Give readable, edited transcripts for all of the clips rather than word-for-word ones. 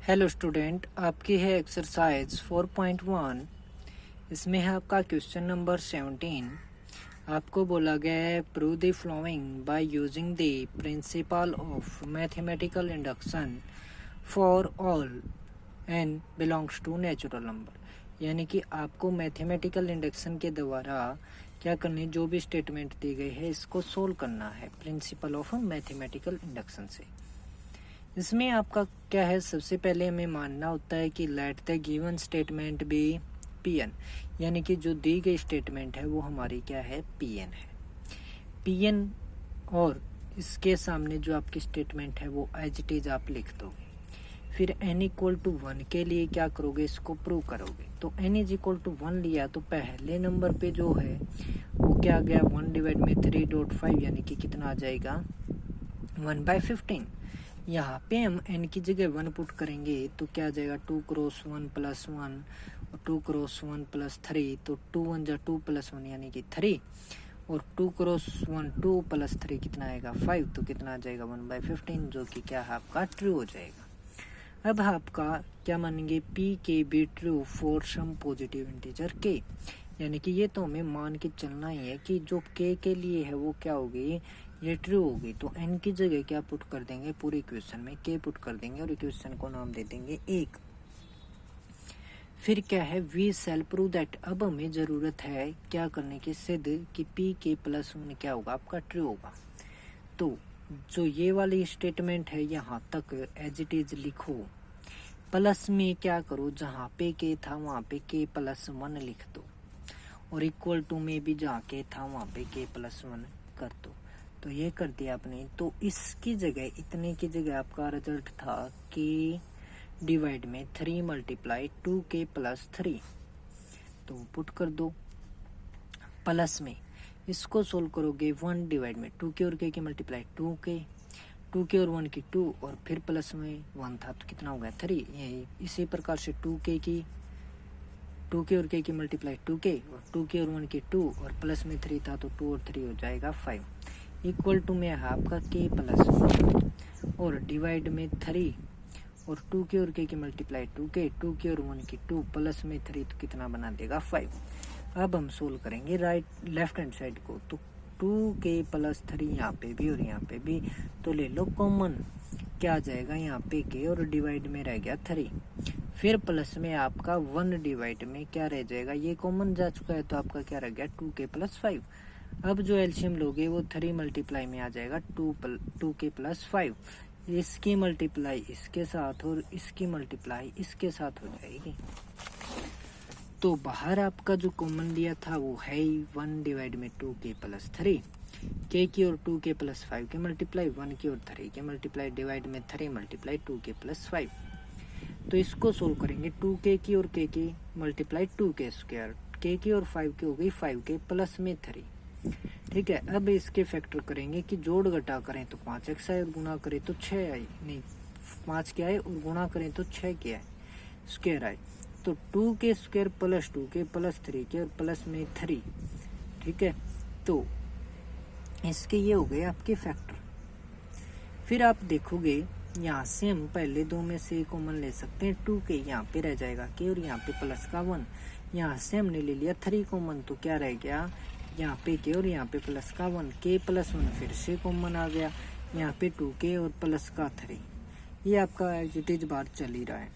Hello student, आपकी है exercise 4.1। इसमें है आपका क्वेश्चन नंबर 17। आपको बोला गया है prove the following by using the principle of mathematical induction for all n belongs to natural number. यानी कि आपको मैथमेटिकल इंडक्शन के द्वारा क्या करनी, जो भी स्टेटमेंट दी गई है इसको सोल्व करना है प्रिंसिपल ऑफ मैथमेटिकल इंडक्शन से। इसमें आपका क्या है, सबसे पहले हमें मानना होता है कि let the given statement be P n, यानी कि जो दी गई स्टेटमेंट है वो हमारी क्या है, पी एन है। पी एन और इसके सामने जो आपकी स्टेटमेंट है वो एज इट इज आप लिख दोगे। फिर n इक्वल टू 1 के लिए क्या करोगे, इसको प्रूव करोगे। तो n इज इक्वल टू 1 लिया तो पहले नंबर पे जो है वो क्या आ गया, 1 डिवाइड में 3.5 यानी कि कितना आ जाएगा 1/15। यहाँ पे हम n की जगह 1 पुट करेंगे तो क्या आ जाएगा 2 क्रॉस 1 प्लस 1 और 2 क्रॉस 1 प्लस 3, तो 2 1 जा 2 प्लस 1 यानी कि 3, और 2 क्रॉस 1 2 प्लस 3 कितना आएगा 5, तो कितना आ जाएगा 1/15, जो कि क्या है आपका ट्रू हो जाएगा। अब आपका क्या मानेंगे, p k be true for some positive integer k, यानी कि ये तो हमें मान के चलना ही है कि जो k के लिए है वो क्या होगी, ये ट्रू होगी। तो n की जगह क्या पुट कर देंगे, पूरी इक्वेशन में k पुट कर देंगे और इक्वेशन को नाम दे देंगे 1। फिर क्या है, वी सेल प्रूव दैट, अब हमें जरूरत है क्या करने की, सिद्ध कि p के प्लस 1 क्या होगा आपका ट्रू होगा। तो जो ये वाली स्टेटमेंट है यहाँ तक एज इट इज लिखो, प्लस में क्या करो, जहाँ पे k था वहाँ पे k प्लस 1 लिख दो, और इक्वल टू में भी जहाँ k था वहाँ पे k प्लस 1 कर दो। तो ये कर दिया आपने। तो इसकी जगह, इतने की जगह आपका रिजल्ट था k डिवाइड में 3 मल्टीप्लाई 2k प्लस 3, तो पुट कर दो। प्लस में इसको सोल्व करोगे 1 डिवाइड में 2k और k की मल्टीप्लाई 2k, 2k और 1 की 2, और फिर प्लस में 1 था तो कितना हो गया 3। यही इसी प्रकार से 2k और k की मल्टीप्लाई 2k, और 2k और 1 की 2, और प्लस में 3 था तो 2 और 3 हो जाएगा 5, इक्वल टू में है आपका k प्लस 1, और डिवाइड में 3, और 2k और k की मल्टीप्लाई 2k, 2k और 1 की 2, प्लस में 3 तो कितना बना देगा 5। अब हम सोल्व करेंगे लेफ्ट हैंड साइड को, तो 2k प्लस 3 यहाँ पे भी और यहाँ पे भी, तो ले लो कॉमन, क्या आ जाएगा यहाँ पे k और डिवाइड में रह गया 3, फिर प्लस में आपका 1 डिवाइड में क्या रह जाएगा, ये कॉमन जा चुका है तो आपका क्या रह गया 2k प्लस 5। अब जो एलसीएम लोगे वो 3 मल्टीप्लाई में आ जाएगा 2k प्लस 5, इसकी मल्टीप्लाई इसके साथ और इसकी मल्टीप्लाई इसके साथ हो जाएगी। तो बाहर आपका जो कॉमन लिया था वो है 1 डिवाइड में 2k प्लस 3, k की और 2k प्लस 5 की मल्टीप्लाई, 1 की और 3 की मल्टीप्लाई, डिवाइड में 3 मल्टीप्लाई 2k प्लस 5। तो इसको सोल्व करेंगे, 2k की और k की मल्टीप्लाई 2k स्क्वायर, k की और 5 की हो गई 5k प्लस में 3, ठीक है। अब इसके फैक्टर करेंगे कि जोड़ घटा करें तो 5x आए और गुणा करें तो 6 आए, नहीं 5 क्या आए और गुणा करें तो 6 क्या आए स्क्वायर आए, तो 2k square plus 2k plus 3k और प्लस में 3, ठीक है। तो इसके ये हो गए आपके फैक्टर। फिर आप देखोगे यहाँ से हम पहले दो में से कॉमन ले सकते हैं, 2k यहाँ पे रह जाएगा k और यहाँ पे प्लस का 1, यहाँ से हमने ले लिया 3 कॉमन, तो क्या रह गया यहाँ पे k और यहाँ पे प्लस का 1, k प्लस 1 फिर से कॉमन आ गया, यहाँ पे 2k और प्लस का 3, ये आपका एज इट इज बार चल ही रहा है।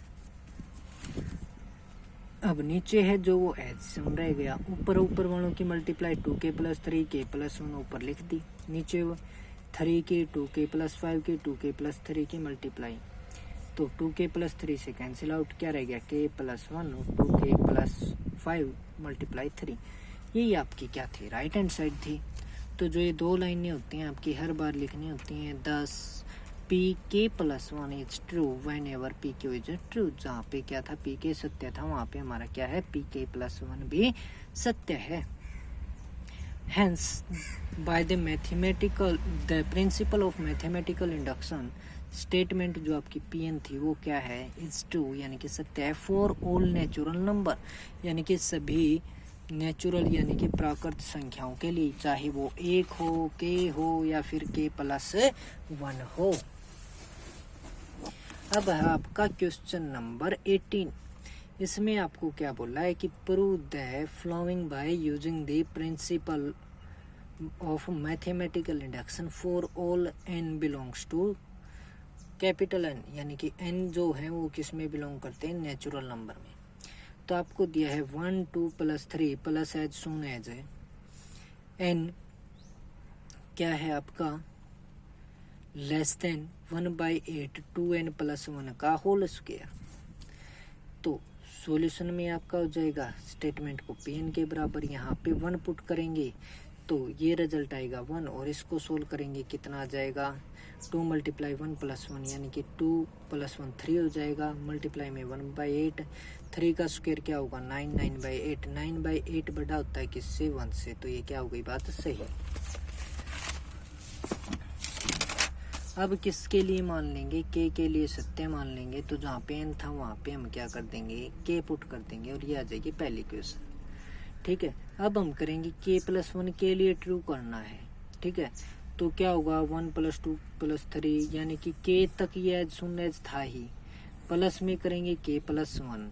अब नीचे है जो वो एज सम रह गया, ऊपर वालों की multiply 2k plus 3 k plus 1 ऊपर लिख दी, नीचे 3 की 2k प्लस 5 की 2k प्लस 3 की मल्टीप्लाई, तो 2k प्लस 3 से कैंसिल आउट, क्या रह गया k प्लस 1 और 2k प्लस 5 मल्टीप्लाई 3, यही आपकी क्या थी, राइट हैंड साइड थी। तो जो ये दो लाइनें होती हैं आपकी हर बार लिखनी होती हैं, 10 pk plus 1 is true when ever pk is true, जहाँ पे क्या था pk सत्य था वहाँ पे हमारा क्या है pk प्लस 1 भी सत्य है। Hence, by the principle of mathematical induction, statement जो आपकी pn थी वो क्या है, इज ट्रू यानी कि सत्य है, फॉर ऑल नेचुरल नंबर, यानी कि सभी नेचुरल यानी कि प्राकृत संख्याओं के लिए, चाहे वो 1 हो, k हो या फिर k प्लस 1 हो। अब है आपका क्वेश्चन नंबर 18। इसमें आपको क्या बोला है कि prove the following by using the principle of mathematical induction for all n belongs to capital N, यानी कि n जो है वो किस में बिलोंग करते हैं, नेचुरल नंबर में। तो आपको दिया है 1 2 + 3 plus as soon as n क्या है आपका लेस देन 1/8 2n + 1 का होल स्क्वायर। तो सॉल्यूशन में आपका हो जाएगा स्टेटमेंट को pn के बराबर, यहाँ पे 1 पुट करेंगे तो ये रिजल्ट आएगा 1, और इसको सोल्व करेंगे कितना आ जाएगा 2 × 1 + 1 यानी कि 2 + 1 3 हो जाएगा, मल्टीप्लाई में 1/8, 3 का स्क्वायर क्या होगा 9, 9/8, 9/8 बड़ा होता है किससे 1 से, तो ये क्या हो गई बात सही। अब किसके लिए मान लेंगे, के लिए सत्य मान लेंगे, तो जहाँ पे n था वहाँ पे हम क्या कर देंगे के पुट कर देंगे और ये आ जाएगी पहली क्वेश्चन। ठीक है, अब हम करेंगे k+1 के लिए ट्रू करना है। ठीक है, तो क्या होगा 1 + 2 + 3 यानी कि k तक ये शून्य एज था ही, प्लस में करेंगे k+1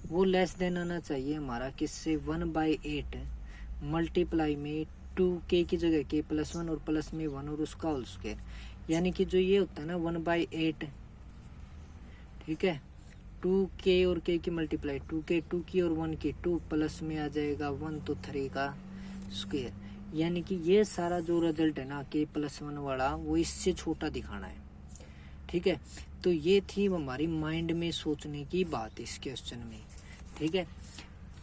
वो लेस देन आना चाहिए हमारा किससे 1/8 मल्टीप्लाई में 2k की जगह k+1 और प्लस में 1 और उसका होल स्क्वायर, यानी कि जो ये होता है ना 1/8। ठीक है, 2k और k की मल्टीप्लाई 2k 2 की और 1 की 2 प्लस में आ जाएगा 1 तो 3 का स्क्वायर, यानी कि ये सारा जो रिजल्ट है ना k+1 वाला वो इससे छोटा दिखाना है। ठीक है, तो ये थी हमारी माइंड में सोचने की बात इस क्वेश्चन में। ठीक है,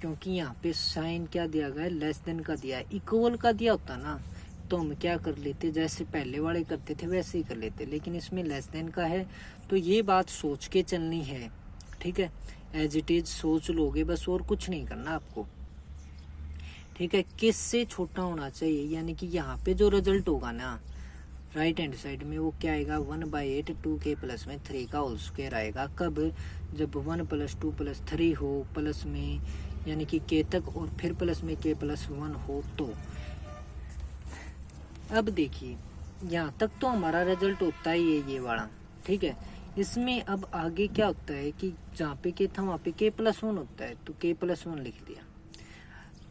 क्योंकि यहाँ पे साइन क्या दिया गया है लेस देन का दिया है, इक्वल का दिया होता ना तो हम क्या कर लेते जैसे पहले वाले करते थे वैसे ही कर लेते, लेकिन इसमें लेस देन का है तो ये बात सोच के चलनी है। ठीक है, एज इट इज सोच लोगे बस, और कुछ नहीं करना आपको। ठीक है, किस से छोटा होना चाहिए, यानी कि यहाँ पे जो रिजल्ट होगा ना राइट हैंड साइड में वो क्या आएगा 1/8 2k प्लस में 3 का होल स्क्वायर आएगा। कब, जब 1 + 2 + 3 हो प्लस में यानी कि k तक और फिर प्लस में k+1 हो तो। अब देखिए यहाँ तक तो हमारा रिजल्ट होता ही है ये वाला। ठीक है, इसमें अब आगे क्या होता है कि जहाँ पे k था वहाँ पे k+1 होता है तो k+1 लिख दिया।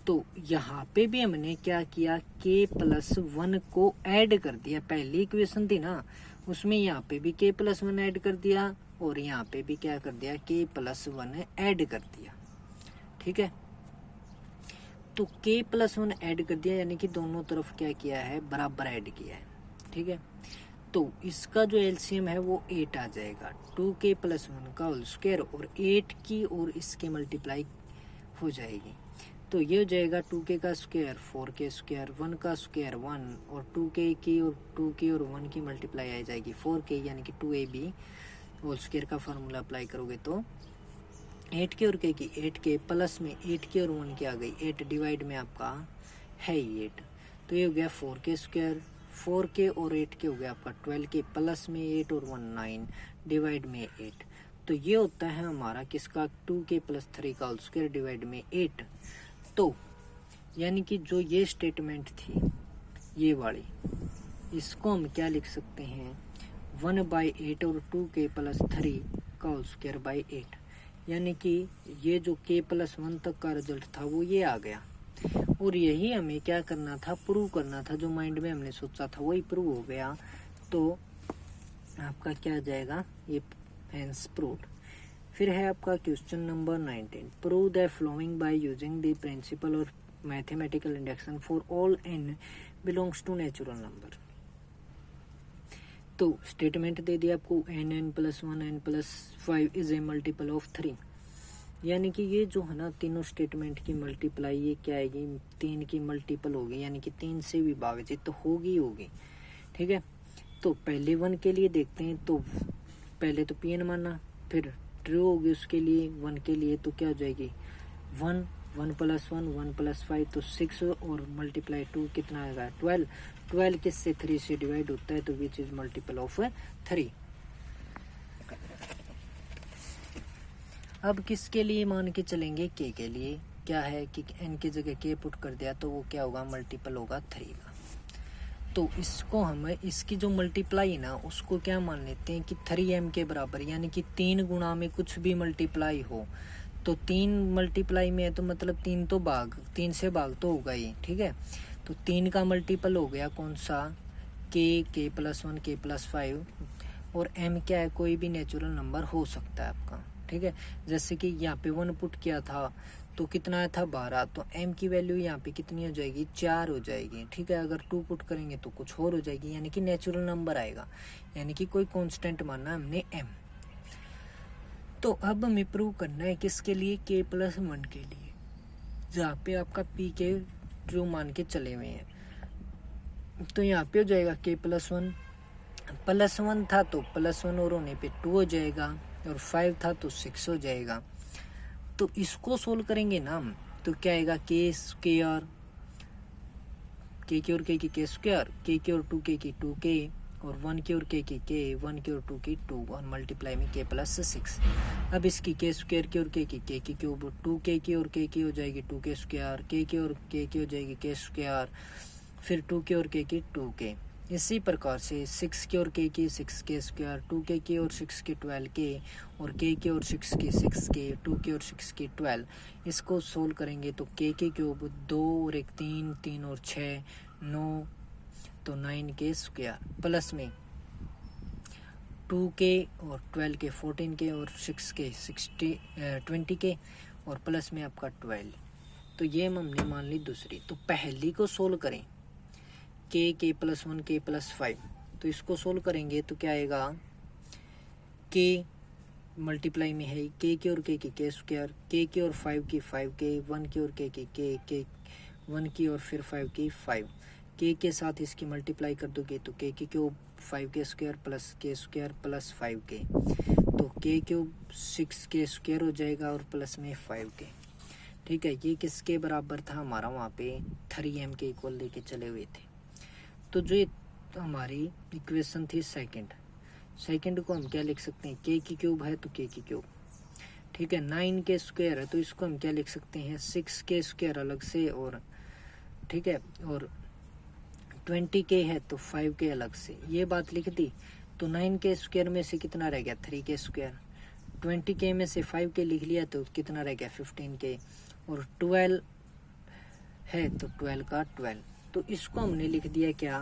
तो यहाँ पे भी हमने क्या किया k+1 को ऐड कर दिया, पहली इक्वेशन थी ना उसमें यहाँ पे भी k+1 ऐड कर दिया और यहाँ पे भी क्या कर दिया k+1 ऐड कर दिया। ठीक है, तो k+1 ऐड कर दिया यानी कि दोनों तरफ क्या किया है बराबर ऐड किया है। ठीक है, तो इसका जो एलसीएम है वो 8 आ जाएगा, 2k+1 का होल स्क्वायर और 8 की और इसके मल्टीप्लाई हो जाएगी, तो ये हो जाएगा 2k का स्क्वायर 4k स्क्वायर 1 का स्क्वायर 1 और 2k की और 2k और 1 की मल्टीप्लाई आ जाएगी 4k यानी कि 2ab होल स्क्वायर का फार्मूला अप्लाई करोगे तो 8k और k की 8k प्लस में 8k और 1 की आ गई 8 डिवाइड में आपका है 8, तो ये हो गया 4k स्क्वायर 4k और 8k हो गया आपका 12k प्लस में 8 और 1 9 डिवाइड में 8, तो ये होता है हमारा किसका 2k + 3 का होल स्क्वायर डिवाइड में 8। तो यानी कि जो ये स्टेटमेंट थी ये वाली, इसको हम क्या लिख सकते हैं 1/8 और 2k + 3 का होल स्क्वायर बाई 8, यानी कि ये जो k+1 तक का रिजल्ट था वो ये आ गया। और यही हमें क्या करना था प्रूव करना था, जो माइंड में हमने सोचा था वही प्रूव हो गया, तो आपका क्या आ जाएगा ये हेंस प्रूव्ड। फिर है आपका question number 19, prove the following by using the principle और mathematical induction for all n belongs to natural number. तो स्टेटमेंट दे दिया आपको n + 1 n + 5 is a multiple of 3, यानी कि ये जो है ना तीनों स्टेटमेंट की मल्टीप्लाई ये क्या आएगी 3 की मल्टीपल होगी, यानी कि 3 से विभाजित तो होगी होगी। ठीक है, तो पहले 1 के लिए देखते हैं, तो पहले तो pn माना फिर ट्रू होगी उसके लिए 1 के लिए, तो क्या हो जाएगी 1 1 + 1 1 + 5 तो 6 और मल्टीप्लाई 2 कितना आएगा 12, 12 किससे 3 से डिवाइड होता है तो विच इज मल्टीपल ऑफ 3। अब किसके लिए मान के चलेंगे k के लिए, क्या है कि n की जगह k पुट कर दिया तो वो क्या होगा मल्टीपल होगा 3 का। तो इसको हम इसकी जो मल्टीप्लाई है ना उसको क्या मान लेते हैं कि 3m के बराबर, यानी कि 3 गुणा में कुछ भी मल्टीप्लाई हो तो 3 मल्टीप्लाई में है तो मतलब 3 तो भाग 3 से भाग तो होगा ही, ठीक है। तो 3 का मल्टीपल हो गया कौन सा, k प्लस 1 k प्लस 5, और m क्या है, कोई भी नेचुरल नंबर हो सकता है आपका, ठीक है। जैसे कि यहाँ पे 1 पुट किया था तो कितना आया था 12, तो m की वैल्यू यहाँ पे कितनी हो जाएगी, 4 हो जाएगी, ठीक है। अगर 2 पुट करेंगे तो कुछ और हो जाएगी, यानी कि नेचुरल नंबर आएगा, यानी कि कोई कांस्टेंट मानना है हमने m। तो अब हमें प्रूव करना है किसके लिए, k प्लस 1 के लिए, जहाँ पे आपका p के जो मान के चले हुए हैं। तो यहाँ पे हो जाएगा k प्लस 1 था तो प्लस 1 और होने पे 2 हो जाएगा, और 5 था तो 6 हो जाएगा। तो इसको सोल्व करेंगे ना हम, तो क्या आएगा, k स्क्वायर, k की और k की k स्क्वायर, k की और 2k की 2k, और 1 की और k की k, 1 की और 2 की 2, और मल्टीप्लाई में k प्लस 6। अब इसकी k स्क्वायर की और k की k की क्यूब, 2k की और k की हो जाएगी 2k स्क्वायर, k की और k की हो जाएगी k स्क्वायर, फिर 2 की और k की 2k। इसी प्रकार से 6 की और k की 6k स्क्वायर, 2k की और 6 की 12k, और k की और 6 की 6k, 2 की और 6 की 12। इसको सोल्व करेंगे तो k की क्यूब 2 और 1 3, 3 और 6 9, तो 9k स्क्वायर, प्लस में 2k और 12k 14k, और 6k 20k, और प्लस में आपका 12। तो ये हमने मान ली दूसरी। तो पहली को सोल्व करें, k प्लस 1 k प्लस 5, तो इसको सोल्व करेंगे तो क्या आएगा, k मल्टीप्लाई में है k की और k की k स्क्वायर, k की और 5 की 5k, 1 की और k की k, 1 की और फिर 5 की 5, k के साथ इसकी मल्टीप्लाई कर दोगे तो k की cube 5k square plus k square plus 5k, तो k क्यूब 6k स्क्वायर हो जाएगा, और प्लस में 5k, ठीक है। ये किसके बराबर था हमारा, वहाँ पे 3m के इक्वल लेके चले हुए थे। तो जो हमारी इक्वेशन थी सेकंड को हम क्या लिख सकते हैं, k की क्यूब है तो k की क्यूब, ठीक है। 9k स्क्वायर है तो इसको हम क्या लिख सकते हैं, 6k स्क्वायर अलग से, और ठीक है, और 20k है तो 5k अलग से, ये बात लिख दी। तो 9k स्क्वायर में से कितना रह गया, 3k स्क्वायर, 20k में से 5k लिख लिया तो कितना रह गया, 15k, और 12 है तो 12 का 12। तो इसको हमने लिख दिया क्या,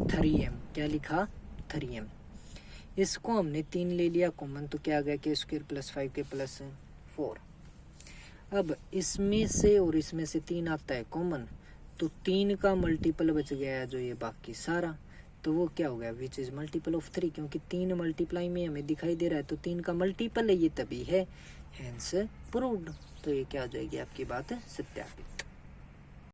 3m, क्या लिखा, 3m। इसको हमने 3 ले लिया कॉमन तो क्या आ गया, k square plus 5k plus 4। अब इसमें से और इसमें से 3 आता है कॉमन, तो 3 का मल्टीपल बच गया जो ये बाकी सारा, तो वो क्या हो गया, विच इज मल्टीपल ऑफ 3, क्योंकि 3 मल्टीप्लाई में हमें दिखाई दे रहा है तो 3 का मल्टीपल है, ये तभी है, हेंस प्रूव्ड। तो ये क्या हो जाएगी आपकी बात सत्यापित।